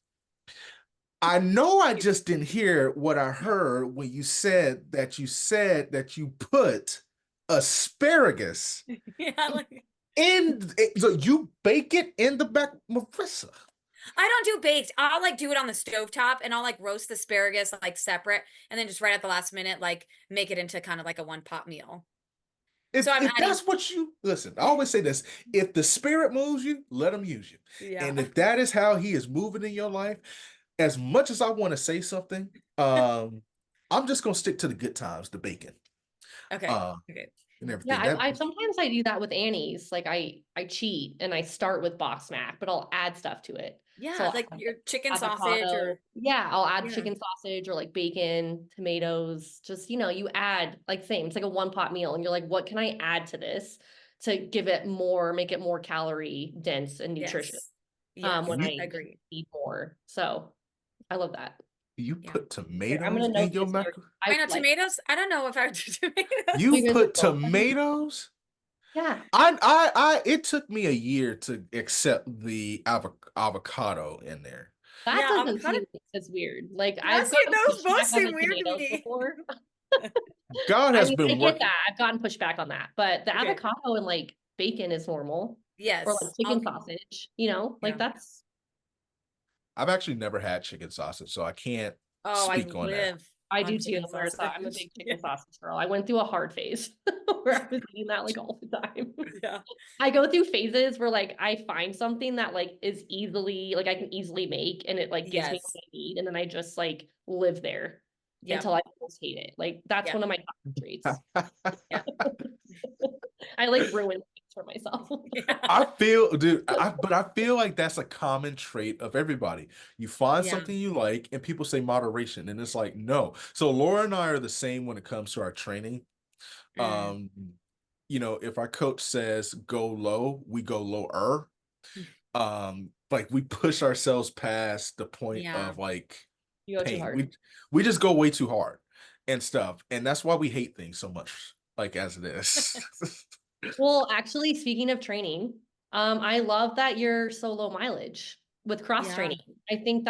I know I just didn't hear what I heard when you said that you put asparagus Yeah, like so you bake it in the back, Marissa. I don't do baked. I'll like do it on the stovetop and I'll like roast the asparagus like separate and then just right at the last minute, like make it into kind of like a one pot meal. If So I'm if adding, that's what you listen, I always say this: if the spirit moves you, let him use you. yeah. And if that is how he is moving in your life, as much as I want to say something, I'm just gonna stick to the good times, the bacon, Okay. uh, Okay. and Yeah, everything. That I sometimes I do that with Annie's. Like I cheat and I start with box mac, but I'll add stuff to it. So Yeah, I'll like add your chicken sausage avocado. or Yeah, I'll add yeah. chicken sausage or like bacon, tomatoes. Just, you add like same. It's like a one pot meal, and you're like, what can I add to this to give it more, make it more calorie dense and nutritious? Yes. Yes. When you I Agreed. eat more. So I love that. you Yeah. put Here, I'm gonna tomatoes in note your this here. macaroni. I I know like. tomatoes. I don't know if I would do tomatoes. You You guys are put so funny. tomatoes. Yeah. It took me a year to accept the avocado in there. That Yeah, doesn't avocado. seem as weird. Like Yeah, I've see, gotten those both pushback on seem the weird to tomatoes me. before. God I has mean, I been get working. that. I've gotten pushback on that, but the Okay. avocado and like bacon is normal, or like Yes. chicken I'll, sausage. Like yeah. that's. I've actually never had chicken sausage, so I can't Oh, I speak on that. live I on do too, chicken Marissa. I'm a sausage. big Yeah. chicken sausage girl. I went through a hard phase where I was eating that like all the time. Yeah. I go through phases where like I find something that like is easily like I can easily make and it like gives me Yes. what I need, and then I just like live there Yep. until I almost hate it. Like that's Yep. one of my top traits. Yep. I like ruin things for myself. I feel, dude, but I feel like that's a common trait of everybody. You find Yeah. something you like, and people say moderation, and it's like, no. So Laura and I are the same when it comes to our training. Mm. Um, if our coach says go low, we go lower. Like we push ourselves past the point Yeah. of like You go too pain. hard. We just go way too hard and stuff, and that's why we hate things so much, like as it is. Well, actually, speaking of training, I love that you're so low mileage with cross Yeah. training. I think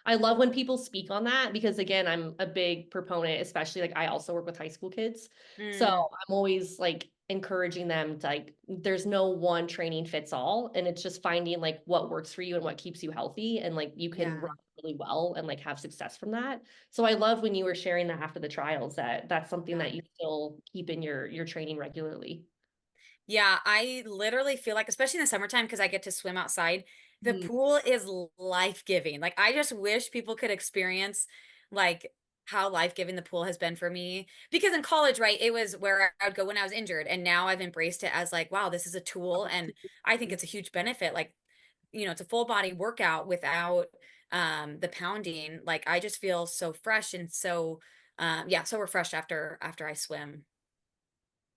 I love when people speak on that because again, I'm a big proponent, especially like I also work with high school kids. So Mm. I'm always like encouraging them to like, there's no one training fits all. And it's just finding like what works for you and what keeps you healthy. And like you can Yeah. run really well and like have success from that. So I love when you were sharing that after the trials that that's something Yeah. that you still keep in your training regularly. Yeah, I literally feel like, especially in the summertime, because I get to swim outside, the Mm. pool is life-giving. Like, I just wish people could experience like how life-giving the pool has been for me. Because in college, right, it was where I would go when I was injured. And now I've embraced it as like, wow, this is a tool. And I think it's a huge benefit. Like, it's a full body workout without the pounding. Like, I just feel so fresh and so yeah, so refreshed after I swim.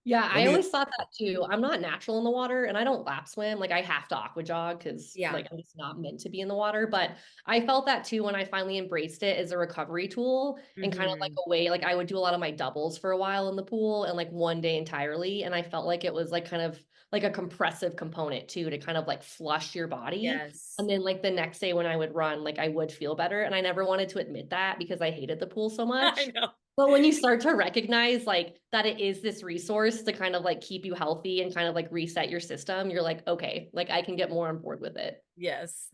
Yeah, Let I me always thought that too. I'm not natural in the water and I don't lap swim. Like I have to aqua jog because Yeah. like I'm just not meant to be in the water. But I felt that too when I finally embraced it as a recovery tool and kind of like Hmm. a way, like I would do a lot of my doubles for a while in the pool and like one day entirely. And I felt like it was like kind of like a compressive component too, to kind of like flush your body. Yes. And then like the next day when I would run, like I would feel better. And I never wanted to admit that because I hated the pool so I much. know. But when you start to recognize like that it is this resource to kind of like keep you healthy and kind of like reset your system, you're like, okay, like I can get more on board with it. Yes.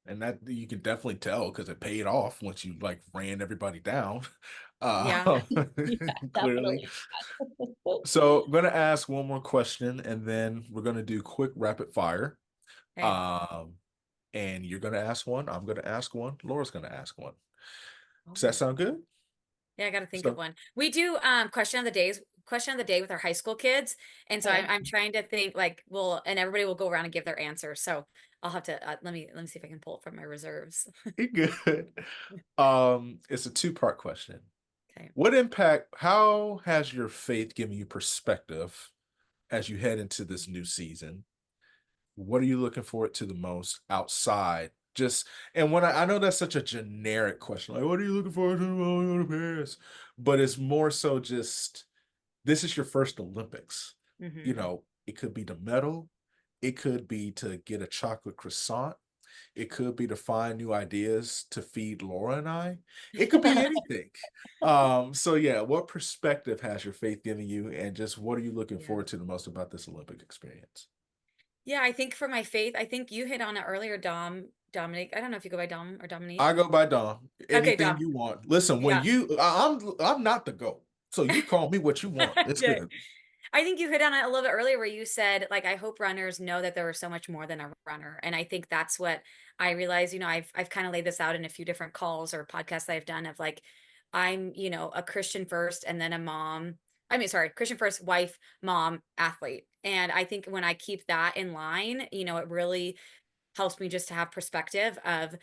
and that you can definitely tell because it paid off once you like ran everybody down. Yeah. Yeah, Clearly. definitely. So I'm gonna ask one more question, and then we're gonna do quick rapid fire. Okay. Um, and you're gonna ask one. I'm gonna ask one. Laura's gonna ask one. Does that Oh. sound good? Yeah, I got to think of So one. We do question of the day with our high school kids. And so Okay. I'm trying to think like and everybody will go around and give their answer. So I'll have to let me see if I can pull it from my reserves. you're good. It's a two-part question. Okay. How has your faith given you perspective as you head into this new season? what are you looking forward to the most outside? Just and when I know that's such a generic question, like what are you looking forward to when you go to Paris? But it's more so just this is your first Olympics. You Hmm. know, it could be the medal, it could be to get a chocolate croissant, it could be to find new ideas to feed Laura and I. It could be anything. So yeah, what perspective has your faith given you, and just what are you looking Yeah. forward to the most about this Olympic experience? Yeah, I think for my faith, I think you hit on it earlier, Dominic. I don't know if you go by Dom or Dominique. I go by Dom. Okay, Anything Dom. you want. Listen, when Yeah. you, I'm not the GOAT, so you call me what you want. It's Okay. good. I think you hit on it a little bit earlier where you said, like, I hope runners know that there are so much more than a runner. And I think that's what I realize, I've kind of laid this out in a few different calls or podcasts I've done of like, I'm, a Christian first and then a mom. I mean, sorry, Christian first, wife, mom, athlete. And I think when I keep that in line, it really helps me just to have perspective of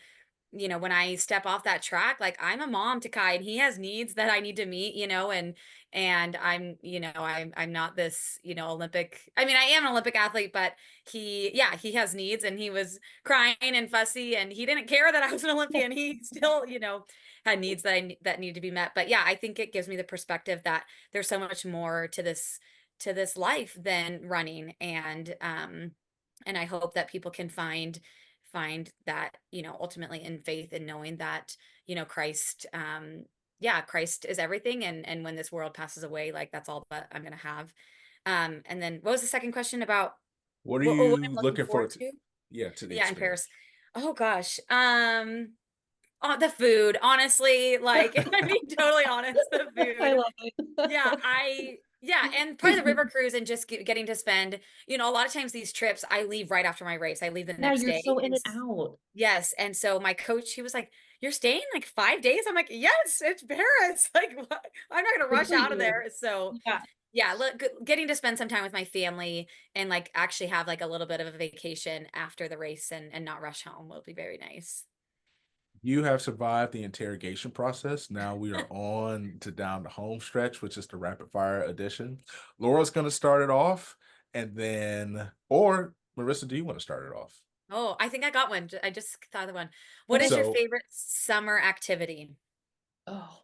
when I step off that track, like I'm a mom to Kai and he has needs that I need to meet, and I'm not this, Olympic. I mean, I am an Olympic athlete, but he has needs and he was crying and fussy and he didn't care that I was an Olympian. He still, had needs that need to be met. But yeah, I think it gives me the perspective that there's so much more to this life than running and I hope that people can find that ultimately in faith and knowing that Christ Christ is everything and when this world passes away like that's all that I'm going to have and then what was the second question about What are what I'm you looking looking forward forward to? to? Yeah, to the Yeah, in Paris. experience. Oh gosh. Oh, the food, honestly, like I'm being totally honest, the I food. love it. And probably the river cruise and just getting to spend, a lot of times these trips, I leave right after my race. I leave the Yeah, next you're day. so in and out. Yes. And so my coach, he was like, "You're staying like 5 days?" I'm like, "Yes, it's Paris." Like, what? I'm not going to Good rush for out of you. there. So, Yeah. yeah, look, getting to spend some time with my family and like actually have like a little bit of a vacation after the race and not rush home will be very nice. You have survived the interrogation process. Now we are on to down the home stretch, which is the rapid fire edition. Laura's going to start it off, and then, or Marissa, do you want to start it off? Oh, I think I got one. I just thought of the one. What Okay. is your So favorite summer activity? Oh,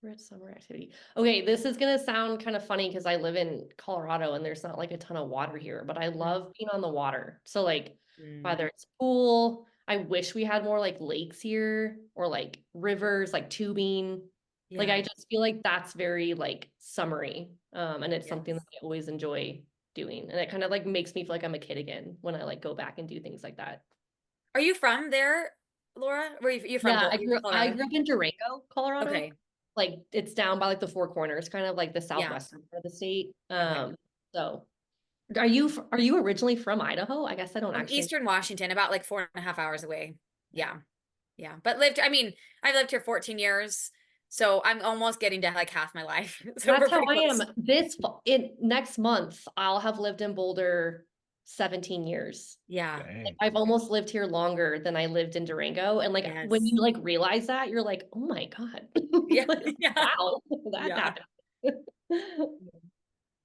favorite summer activity. Okay, this is gonna sound kind of funny because I live in Colorado and there's not like a ton of water here, but I Mm. love being on the water. So like Mm, whether it's pool, I wish we had more like lakes here or like rivers, like tubing. Like yeah. I just feel like that's very like summery. And it's something that Yes. I always enjoy doing. And it kind of like makes me feel like I'm a kid again when I like go back and do things like that. Are you from there, Laura? Where you from? Yeah, You from I Colorado? grew up in Durango, Colorado. Okay. Like it's down by like the Four Corners, kind of like the Yeah. southwestern part of the state. Okay. So are you originally from Idaho? I guess I don't actually. Eastern Washington, about like 4.5 hours away. Yeah. Yeah. But I mean, I've lived here 14 years. So I'm almost getting to like half my life. So That's we're how pretty I am. close. In next month, I'll have lived in Boulder 17 years. Yeah. Like, dang. I've almost lived here longer than I lived in Durango. And like when Yes. you like realize that, you're like, oh my God. Yeah. Like, Yeah. wow, that Yeah. happened.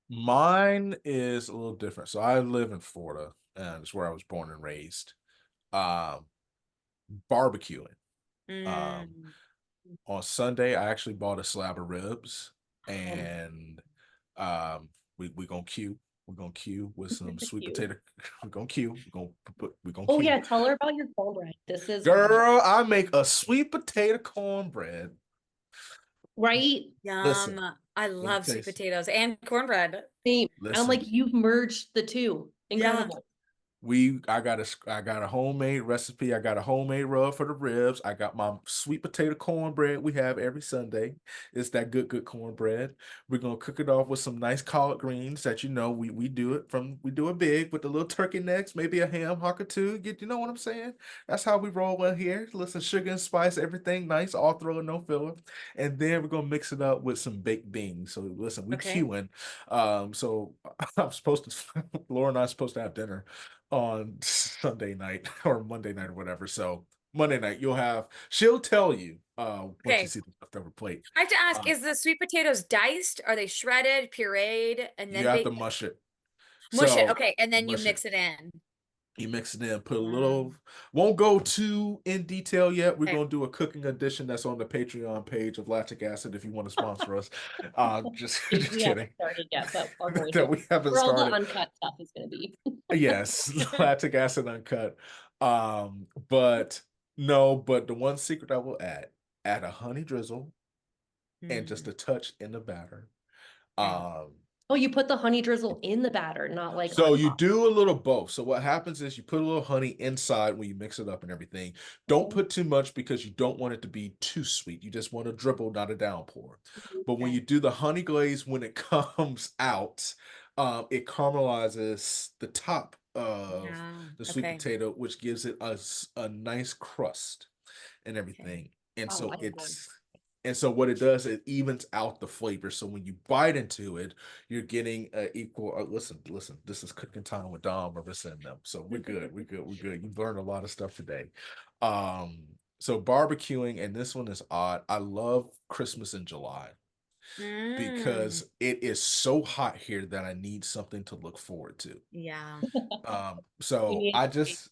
Mine is a little different. So I live in Florida, and it's where I was born and raised. Um, Barbecuing. Um, Mm. on Sunday, I actually bought a slab of ribs, Um, and um, we gonna queue. We're gonna queue with some sweet cute. potato. We're gonna queue. We're gonna Oh queue. yeah, tell her about your cornbread. This is Girl, I make a sweet potato cornbread. right. Yum. Listen, I let me love tell you. sweet potatoes and cornbread. Same. And I'm Listen, like, you've merged the two. Yeah. Incredible. I got a homemade recipe. I got a homemade rub for the ribs. I got my sweet potato cornbread we have every Sunday. It's that good cornbread. We're gonna cook it off with some nice collard greens that we do it big with the little turkey necks, maybe a ham hock or two. You know what I'm saying? That's how we roll well here. Listen, sugar and spice, everything nice, all throw no filler. And then we're gonna mix it up with some baked beans. So listen, we Okay. queuing. So I'm supposed to Laura and I are supposed to have dinner on Sunday night or Monday night or whatever. So Monday night she'll tell you once you Okay. see the leftover plate. I have to ask, Um, is the sweet potatoes diced? Are they shredded, pureed, and you then have to baked? mush it. Mush it. So Okay. And then you mush it. mix it in. You mix it in, put a Wow. little, won't go too in detail yet. We're Okay. going to do a cooking edition that's on the Patreon page of Lactic Acid if you want to sponsor us. Just We kidding. haven't started yet, but our voices, That we haven't where all the started. uncut stuff is going to be. Yes, Lactic Acid Uncut. But no, but the one secret I will add a honey drizzle and just a touch in the batter. Okay. Oh, you put the honey drizzle in the batter, not like So on you top. do a little both. So what happens is you put a little honey inside when you mix it up and everything. Don't put too much because you don't want it to be too sweet. You just want to dribble, not a downpour. But when Okay. you do the honey glaze, when it comes out, it caramelizes the top of Yeah. the sweet Okay. potato, which gives it a nice crust and everything. And Oh, so I love it's and so what it does, it evens out the flavor. So when you bite into it, you're getting equal. Listen, this is cooking time with Dom, Marissa, and them. So we're good. We're good. We're good. You've learned a lot of stuff today. So barbecuing, and this one is odd. I love Christmas in July because it is so hot here that I need something to look forward to. Yeah. So need I just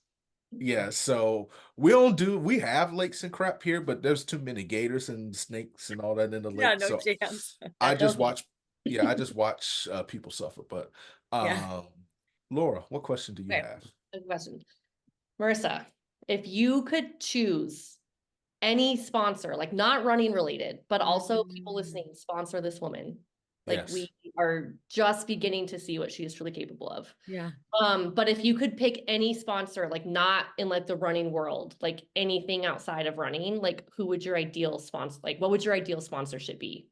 yeah, so we have lakes and crap here, but there's too many gators and snakes and all that in the Yeah. lake. No So chance. I that just doesn't. watch, yeah, I just watch people suffer. But Yeah. Laura, what question do you Okay, have? good question. Marissa, if you could choose any sponsor, like not running related, but also people listening, sponsor this woman. Like Yes. we are just beginning to see what she is truly capable of. Yeah. But if you could pick any sponsor, like not in like the running world, like anything outside of running, like who would your ideal sponsor, like what would your ideal sponsorship be?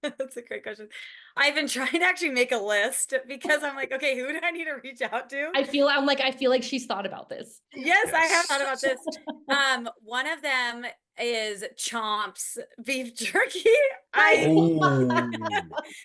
That's a great question. I've been trying to actually make a list because I'm like, okay, who do I need to reach out to? I feel like she's thought about this. Yes, I have thought Yes. about this. One of them is Chomp's beef jerky. Oh,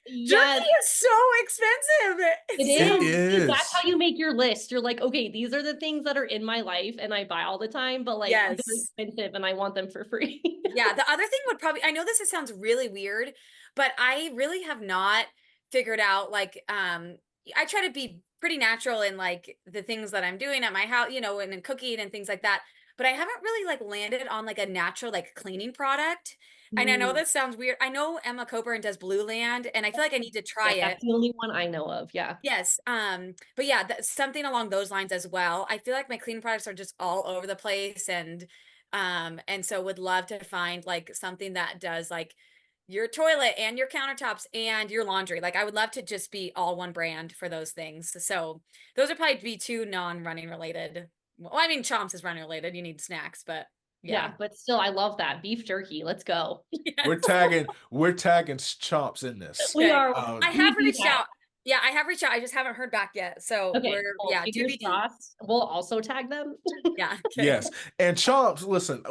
Yes, Jerky is so expensive. it it is. That's is. how you make your list. You're like, okay, these are the things that are in my life and I buy all the time, but like they're Yes. expensive and I want them for free. Yeah. The other thing would probably, I know this sounds really weird, but I really have not figured out like, I try to be pretty natural in like the things that I'm doing at my house, you know, and in cooking and things like that. But I haven't really like landed on like a natural like cleaning product. And I know this sounds weird. I know Emma Coburn does Blue Land, and I feel like I need to try Yeah, it. that's the only one I know of. Yeah. Yes. But yeah, something along those lines as well. I feel like my cleaning products are just all over the place, and so would love to find like something that does like your toilet and your countertops and your laundry. Like I would love to just be all one brand for those things. So those would probably be two non-running related. Well, I mean, Chomps is running related. You need snacks, but Yeah, yeah. but still, I love that beef jerky. Let's go. We're Yes. tagging Chomps in this. We Okay. are. I We have do reached that. out. Yeah, I have reached out. I just haven't heard back yet. So Okay, we're, well, yeah, fingers TBD. crossed. We'll also tag them. Yeah. Okay. Yes, and Chomps, listen,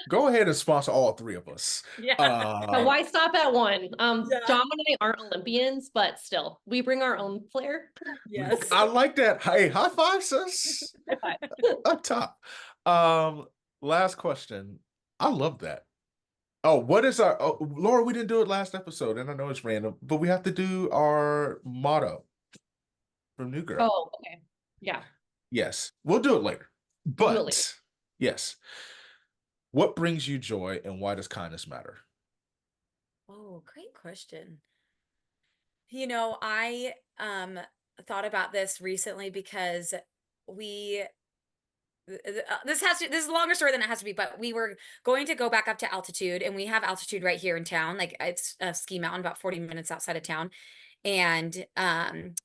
go ahead and sponsor all three of us. Yeah. But why stop at one? Yeah. Dom and I aren't Olympians, but still, we bring our own flair. Yes. I like that. Hey, high five, sis. Up top. Last question. I love that. Oh, what is our Laura? We didn't do it last episode, and I know it's random, but we have to do our motto from New Girl. Oh, okay. Yeah, Yes, we'll do it later. we'll do it later. But yes, what brings you joy, and why does kindness matter? Oh, great question. You know, I thought about this recently because we this is a longer story than it has to be, but we were going to go back up to altitude, and we have altitude right here in town. Like it's a ski mountain about 40 minutes outside of town. And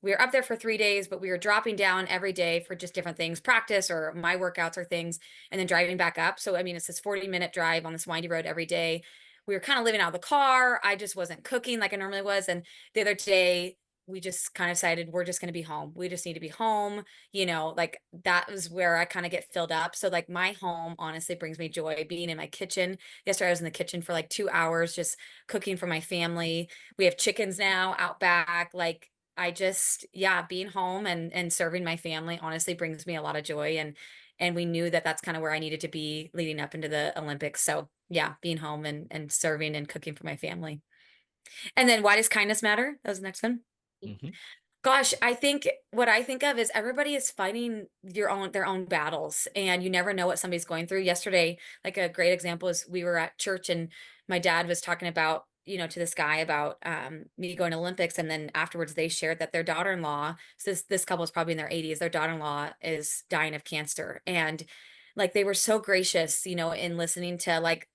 we were up there for 3 days, but we were dropping down every day for just different things, practice or my workouts or things, and then driving back up. So I mean, it's this 40-minute drive on this windy road every day. We were kind of living out of the car. I just wasn't cooking like I normally was. And the other day we just kind of decided we're just going to be home. We just need to be home. You know, like that was where I kind of get filled up. So like my home honestly brings me joy. Being in my kitchen. Yesterday I was in the kitchen for like 2 hours just cooking for my family. We have chickens now out back. Like I just, yeah, being home and serving my family honestly brings me a lot of joy. And we knew that that's kind of where I needed to be leading up into the Olympics. So yeah, being home and serving and cooking for my family. And then why does kindness matter? That was the next one. Mhm. Gosh, I think what I think of is everybody is fighting their own battles, and you never know what somebody's going through. Yesterday, like a great example is we were at church and my dad was talking about, to this guy about me going to Olympics, and then afterwards they shared that their daughter-in-law, so this couple is probably in their 80s, their daughter-in-law is dying of cancer. And like they were so gracious, in listening to like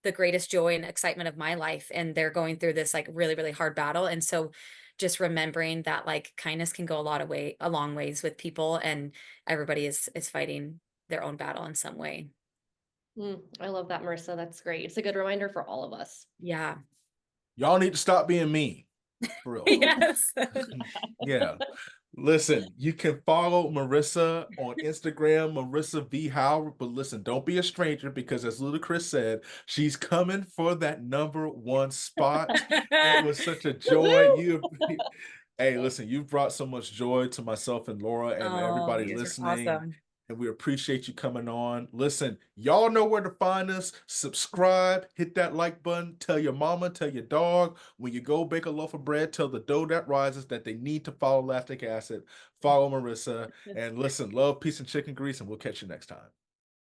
the greatest joy and excitement of my life, and they're going through this like really really hard battle. And so just remembering that like kindness can go a long ways with people, and everybody is fighting their own battle in some way. I love that, Marissa. That's great. It's a good reminder for all of us. Yeah. Y'all need to stop being mean. For real. Yes. Yeah. Listen, you can follow Marissa on Instagram, Marisa V. Howard. But listen, don't be a stranger because, as Ludacris said, she's coming for that #1 spot. It was such a joy. Hey, listen, you've brought so much joy to myself and Laura and Oh, everybody you guys are listening. awesome. And we appreciate you coming on. Listen, y'all know where to find us. Subscribe, hit that like button, tell your mama, tell your dog. When you go bake a loaf of bread, tell the dough that rises that they need to follow Lactic Acid. Follow Marissa. And listen, love, peace, and chicken grease, and we'll catch you next time.